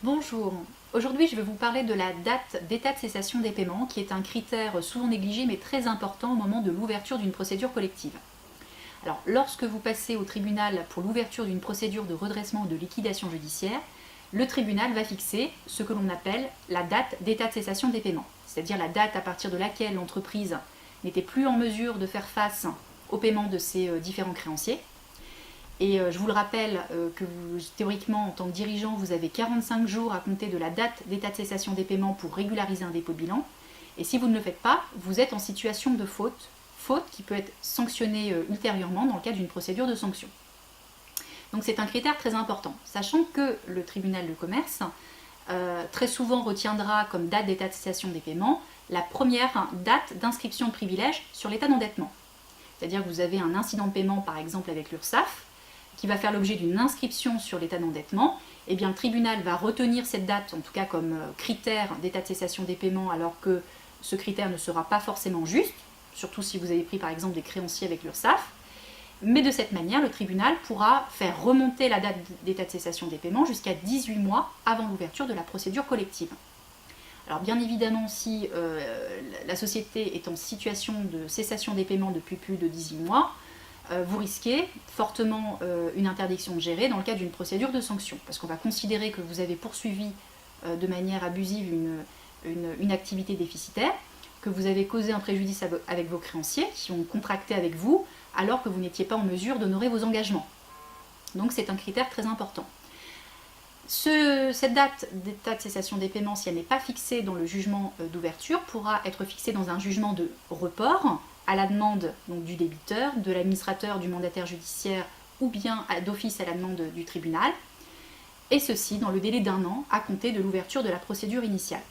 Bonjour, aujourd'hui je vais vous parler de la date d'état de cessation des paiements qui est un critère souvent négligé mais très important au moment de l'ouverture d'une procédure collective. Alors lorsque vous passez au tribunal pour l'ouverture d'une procédure de redressement ou de liquidation judiciaire, le tribunal va fixer ce que l'on appelle la date d'état de cessation des paiements, c'est-à-dire la date à partir de laquelle l'entreprise n'était plus en mesure de faire face au paiement de ses différents créanciers. Et je vous le rappelle que théoriquement, en tant que dirigeant, vous avez 45 jours à compter de la date d'état de cessation des paiements pour régulariser un dépôt de bilan. Et si vous ne le faites pas, vous êtes en situation de faute, faute qui peut être sanctionnée ultérieurement dans le cadre d'une procédure de sanction. Donc c'est un critère très important, sachant que le tribunal de commerce très souvent retiendra comme date d'état de cessation des paiements la première date d'inscription de privilège sur l'état d'endettement. C'est-à-dire que vous avez un incident de paiement par exemple avec l'URSSAF, qui va faire l'objet d'une inscription sur l'état d'endettement, eh bien le tribunal va retenir cette date, en tout cas comme critère d'état de cessation des paiements, alors que ce critère ne sera pas forcément juste, surtout si vous avez pris par exemple des créanciers avec l'URSSAF. Mais de cette manière, le tribunal pourra faire remonter la date d'état de cessation des paiements jusqu'à 18 mois avant l'ouverture de la procédure collective. Alors bien évidemment, si la société est en situation de cessation des paiements depuis plus de 18 mois, vous risquez fortement une interdiction de gérer dans le cadre d'une procédure de sanction, parce qu'on va considérer que vous avez poursuivi de manière abusive une activité déficitaire, que vous avez causé un préjudice avec vos créanciers qui ont contracté avec vous, alors que vous n'étiez pas en mesure d'honorer vos engagements. Donc c'est un critère très important. Cette date d'état de cessation des paiements, si elle n'est pas fixée dans le jugement d'ouverture, pourra être fixée dans un jugement de report, à la demande donc, du débiteur, de l'administrateur, du mandataire judiciaire ou bien d'office à la demande du tribunal, et ceci dans le délai d'1 an à compter de l'ouverture de la procédure initiale.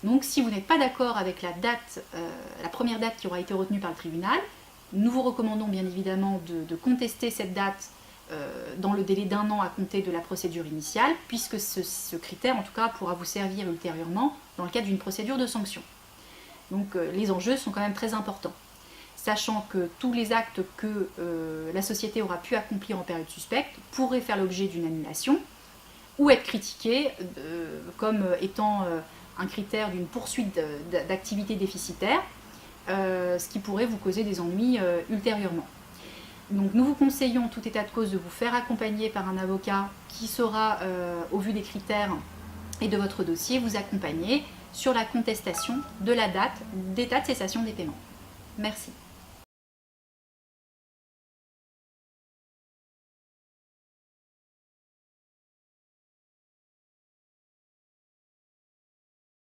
Donc si vous n'êtes pas d'accord avec la première date qui aura été retenue par le tribunal, nous vous recommandons bien évidemment de contester cette date dans le délai d'1 an à compter de la procédure initiale, puisque ce critère en tout cas pourra vous servir ultérieurement dans le cadre d'une procédure de sanction. Donc les enjeux sont quand même très importants, sachant que tous les actes que la société aura pu accomplir en période suspecte pourraient faire l'objet d'une annulation ou être critiqués comme étant un critère d'une poursuite d'activité déficitaire, ce qui pourrait vous causer des ennuis ultérieurement. Donc nous vous conseillons en tout état de cause de vous faire accompagner par un avocat qui saura, au vu des critères et de votre dossier, vous accompagner sur la contestation de la date d'état de cessation des paiements. Merci.